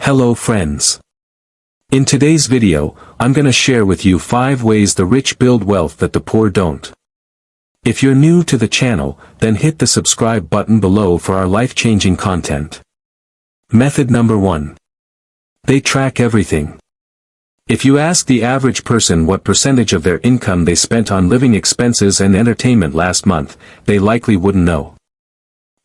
Hello friends. In today's video, I'm gonna share with you 5 ways the rich build wealth that the poor don't. If you're new to the channel, then hit the subscribe button below for our life-changing content. Method number 1. They track everything. If you ask the average person what percentage of their income they spent on living expenses and entertainment last month, they likely wouldn't know.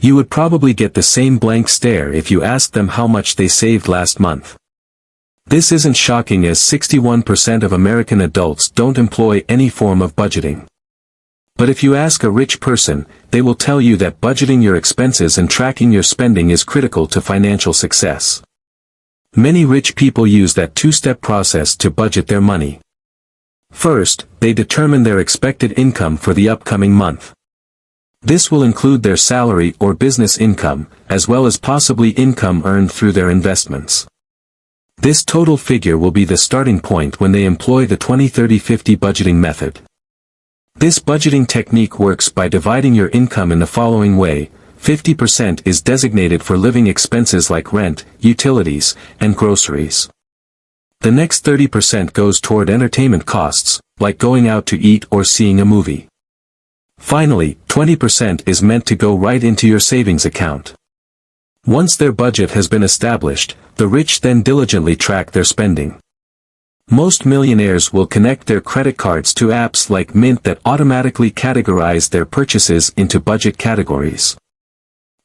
You would probably get the same blank stare if you asked them how much they saved last month. This isn't shocking, as 61% of American adults don't employ any form of budgeting. But if you ask a rich person, they will tell you that budgeting your expenses and tracking your spending is critical to financial success. Many rich people use that two-step process to budget their money. First, they determine their expected income for the upcoming month. This will include their salary or business income, as well as possibly income earned through their investments. This total figure will be the starting point when they employ the 20-30-50 budgeting method. This budgeting technique works by dividing your income in the following way: 50% is designated for living expenses like rent, utilities, and groceries. The next 30% goes toward entertainment costs, like going out to eat or seeing a movie. Finally, 20% is meant to go right into your savings account. Once their budget has been established, the rich then diligently track their spending. Most millionaires will connect their credit cards to apps like Mint that automatically categorize their purchases into budget categories.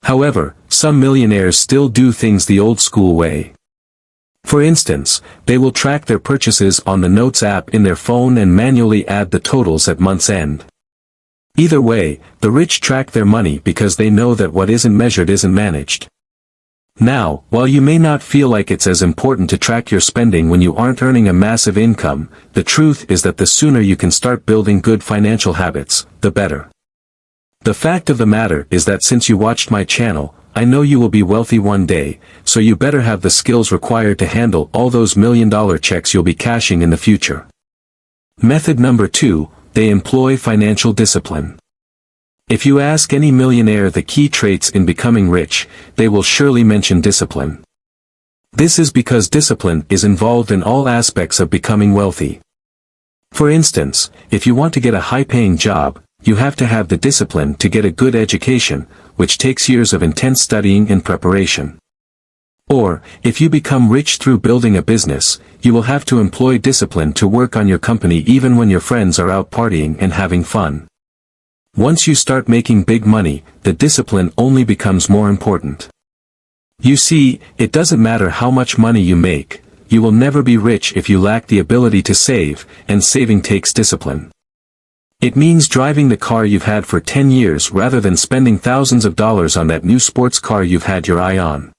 However, some millionaires still do things the old-school way. For instance, they will track their purchases on the Notes app in their phone and manually add the totals at month's end. Either way, the rich track their money because they know that what isn't measured isn't managed. Now, while you may not feel like it's as important to track your spending when you aren't earning a massive income, the truth is that the sooner you can start building good financial habits, the better. The fact of the matter is that since you watched my channel, I know you will be wealthy one day, so you better have the skills required to handle all those $1,000,000 checks you'll be cashing in the future. Method number 2. They employ financial discipline. If you ask any millionaire the key traits in becoming rich, they will surely mention discipline. This is because discipline is involved in all aspects of becoming wealthy. For instance, if you want to get a high-paying job, you have to have the discipline to get a good education, which takes years of intense studying and preparation. Or, if you become rich through building a business, you will have to employ discipline to work on your company even when your friends are out partying and having fun. Once you start making big money, the discipline only becomes more important. You see, it doesn't matter how much money you make, you will never be rich if you lack the ability to save, and saving takes discipline. It means driving the car you've had for 10 years rather than spending thousands of dollars on that new sports car you've had your eye on.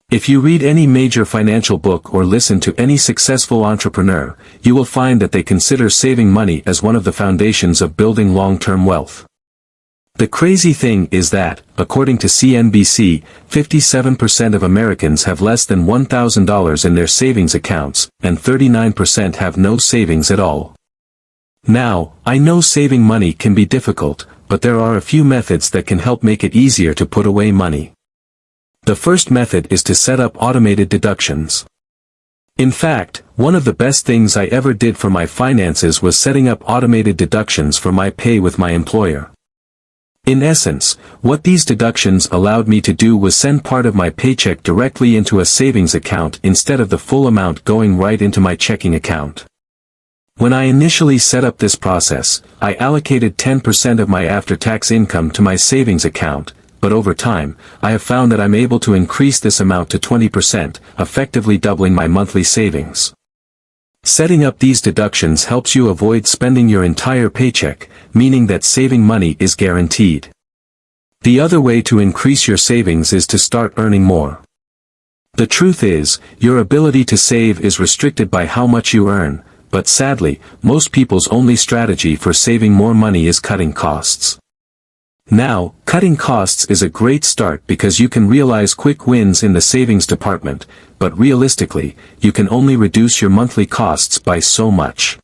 If you read any major financial book or listen to any successful entrepreneur, you will find that they consider saving money as one of the foundations of building long-term wealth. The crazy thing is that, according to CNBC, 57% of Americans have less than $1,000 in their savings accounts, and 39% have no savings at all. Now, I know saving money can be difficult, but there are a few methods that can help make it easier to put away money. The first method is to set up automated deductions. In fact, one of the best things I ever did for my finances was setting up automated deductions for my pay with my employer. In essence, what these deductions allowed me to do was send part of my paycheck directly into a savings account instead of the full amount going right into my checking account. When I initially set up this process, I allocated 10% of my after-tax income to my savings account, but over time, I have found that I'm able to increase this amount to 20%, effectively doubling my monthly savings. Setting up these deductions helps you avoid spending your entire paycheck, meaning that saving money is guaranteed. The other way to increase your savings is to start earning more. The truth is, your ability to save is restricted by how much you earn, but sadly, most people's only strategy for saving more money is cutting costs. Now, cutting costs is a great start because you can realize quick wins in the savings department, but realistically, you can only reduce your monthly costs by so much.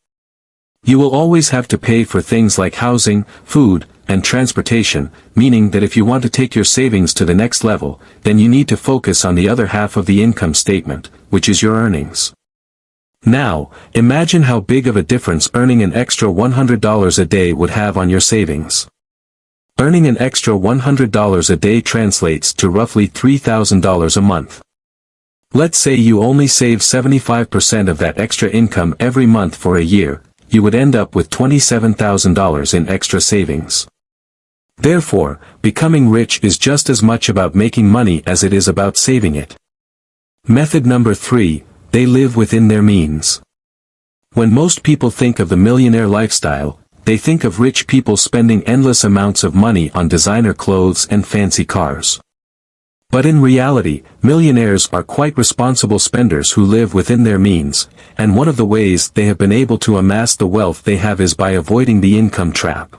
You will always have to pay for things like housing, food, and transportation, meaning that if you want to take your savings to the next level, then you need to focus on the other half of the income statement, which is your earnings. Now, imagine how big of a difference earning an extra $100 a day would have on your savings. Earning an extra $100 a day translates to roughly $3,000 a month. Let's say you only save 75% of that extra income every month for a year, you would end up with $27,000 in extra savings. Therefore, becoming rich is just as much about making money as it is about saving it. Method number 3, they live within their means. When most people think of the millionaire lifestyle, they think of rich people spending endless amounts of money on designer clothes and fancy cars. But in reality, millionaires are quite responsible spenders who live within their means, and one of the ways they have been able to amass the wealth they have is by avoiding the income trap.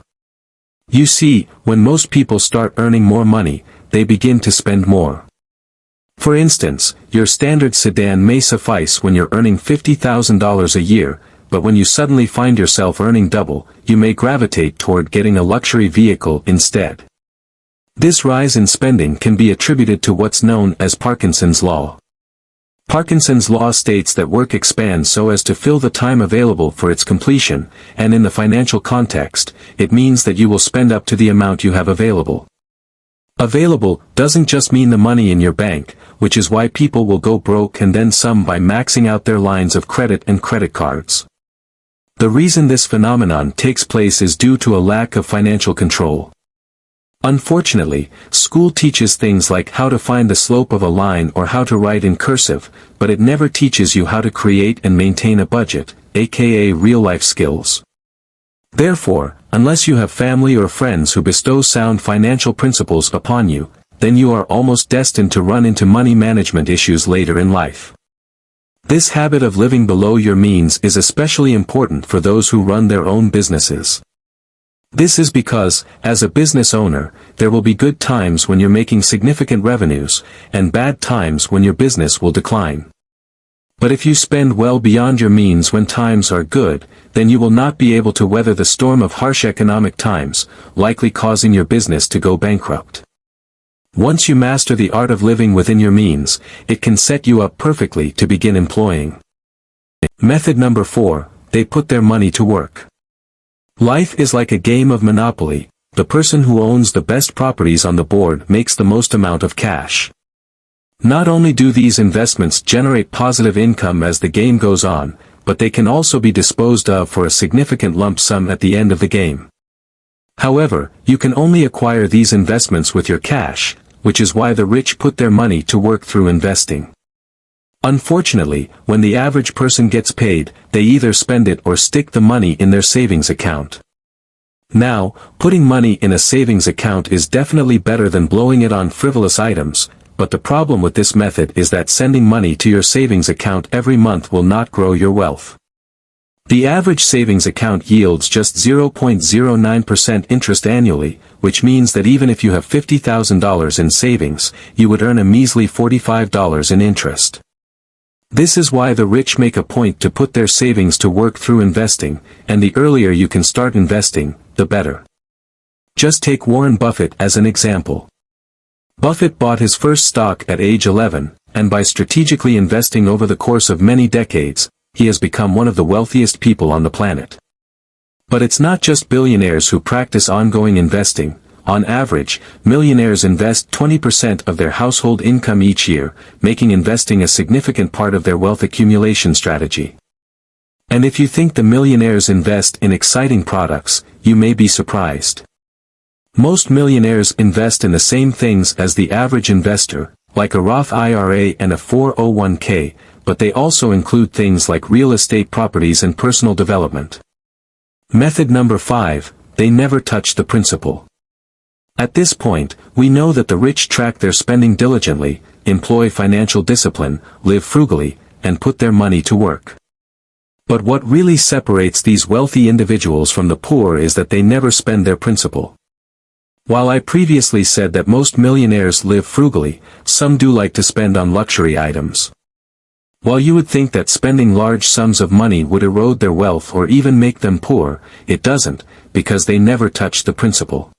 You see, when most people start earning more money, they begin to spend more. For instance, your standard sedan may suffice when you're earning $50,000 a year, but when you suddenly find yourself earning double, you may gravitate toward getting a luxury vehicle instead. This rise in spending can be attributed to what's known as Parkinson's law. Parkinson's law states that work expands so as to fill the time available for its completion, and in the financial context, it means that you will spend up to the amount you have available. Available doesn't just mean the money in your bank, which is why people will go broke and then some by maxing out their lines of credit and credit cards. The reason this phenomenon takes place is due to a lack of financial control. Unfortunately, school teaches things like how to find the slope of a line or how to write in cursive, but it never teaches you how to create and maintain a budget, aka real-life skills. Therefore, unless you have family or friends who bestow sound financial principles upon you, then you are almost destined to run into money management issues later in life. This habit of living below your means is especially important for those who run their own businesses. This is because, as a business owner, there will be good times when you're making significant revenues, and bad times when your business will decline. But if you spend well beyond your means when times are good, then you will not be able to weather the storm of harsh economic times, likely causing your business to go bankrupt. Once you master the art of living within your means, it can set you up perfectly to begin employing. Method number 4, they put their money to work. Life is like a game of Monopoly. The person who owns the best properties on the board makes the most amount of cash. Not only do these investments generate positive income as the game goes on, but they can also be disposed of for a significant lump sum at the end of the game. However, you can only acquire these investments with your cash, which is why the rich put their money to work through investing. Unfortunately, when the average person gets paid, they either spend it or stick the money in their savings account. Now, putting money in a savings account is definitely better than blowing it on frivolous items, but the problem with this method is that sending money to your savings account every month will not grow your wealth. The average savings account yields just 0.09% interest annually, which means that even if you have $50,000 in savings, you would earn a measly $45 in interest. This is why the rich make a point to put their savings to work through investing, and the earlier you can start investing, the better. Just take Warren Buffett as an example. Buffett bought his first stock at age 11, and by strategically investing over the course of many decades, he has become one of the wealthiest people on the planet. But it's not just billionaires who practice ongoing investing. On average, millionaires invest 20% of their household income each year, making investing a significant part of their wealth accumulation strategy. And if you think the millionaires invest in exciting products, you may be surprised. Most millionaires invest in the same things as the average investor, like a Roth IRA and a 401k, but they also include things like real estate properties and personal development. Method number 5, they never touch the principal. At this point, we know that the rich track their spending diligently, employ financial discipline, live frugally, and put their money to work. But what really separates these wealthy individuals from the poor is that they never spend their principal. While I previously said that most millionaires live frugally, some do like to spend on luxury items. While you would think that spending large sums of money would erode their wealth or even make them poor, it doesn't, because they never touch the principal.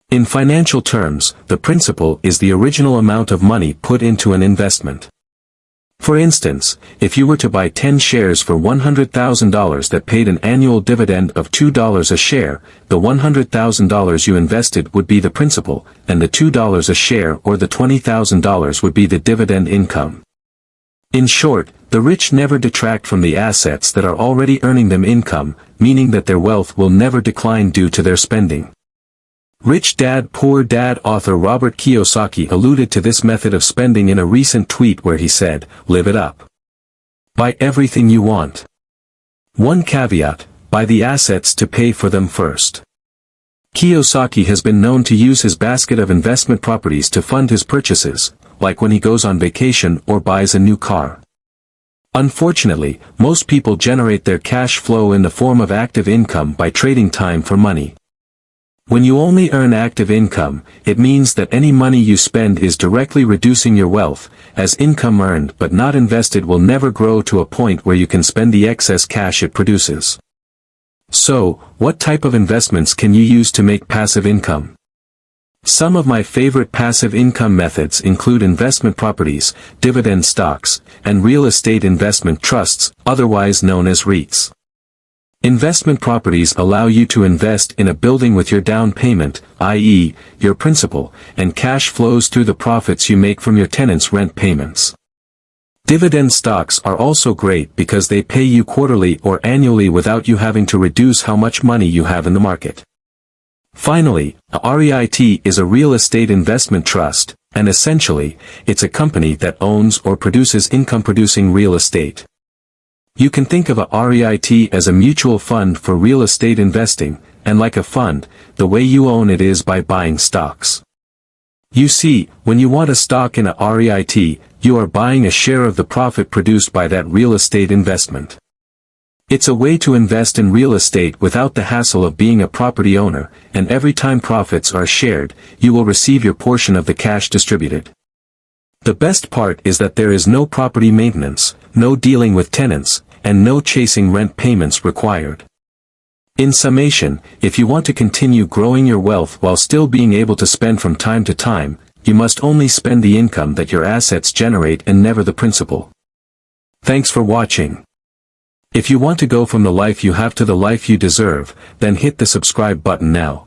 In financial terms, the principal is the original amount of money put into an investment. For instance, if you were to buy 10 shares for $100,000 that paid an annual dividend of $2 a share, the $100,000 you invested would be the principal, and the $2 a share or the $20,000 would be the dividend income. In short, the rich never detract from the assets that are already earning them income, meaning that their wealth will never decline due to their spending. Rich Dad Poor Dad author Robert Kiyosaki alluded to this method of spending in a recent tweet where he said, "Live it up. Buy everything you want. One caveat, buy the assets to pay for them first." Kiyosaki has been known to use his basket of investment properties to fund his purchases, like when he goes on vacation or buys a new car. Unfortunately, most people generate their cash flow in the form of active income by trading time for money. When you only earn active income, it means that any money you spend is directly reducing your wealth, as income earned but not invested will never grow to a point where you can spend the excess cash it produces. So, what type of investments can you use to make passive income? Some of my favorite passive income methods include investment properties, dividend stocks, and real estate investment trusts, otherwise known as REITs. Investment properties allow you to invest in a building with your down payment, i.e., your principal, and cash flows through the profits you make from your tenants' rent payments. Dividend stocks are also great because they pay you quarterly or annually without you having to reduce how much money you have in the market. Finally, a REIT is a real estate investment trust, and essentially, it's a company that owns or produces income-producing real estate. You can think of a REIT as a mutual fund for real estate investing, and like a fund, the way you own it is by buying stocks. You see, when you want a stock in a REIT, you are buying a share of the profit produced by that real estate investment. It's a way to invest in real estate without the hassle of being a property owner, and every time profits are shared, you will receive your portion of the cash distributed. The best part is that there is no property maintenance, no dealing with tenants, and no chasing rent payments required. In summation, if you want to continue growing your wealth while still being able to spend from time to time, you must only spend the income that your assets generate and never the principal. Thanks for watching. If you want to go from the life you have to the life you deserve, then hit the subscribe button now.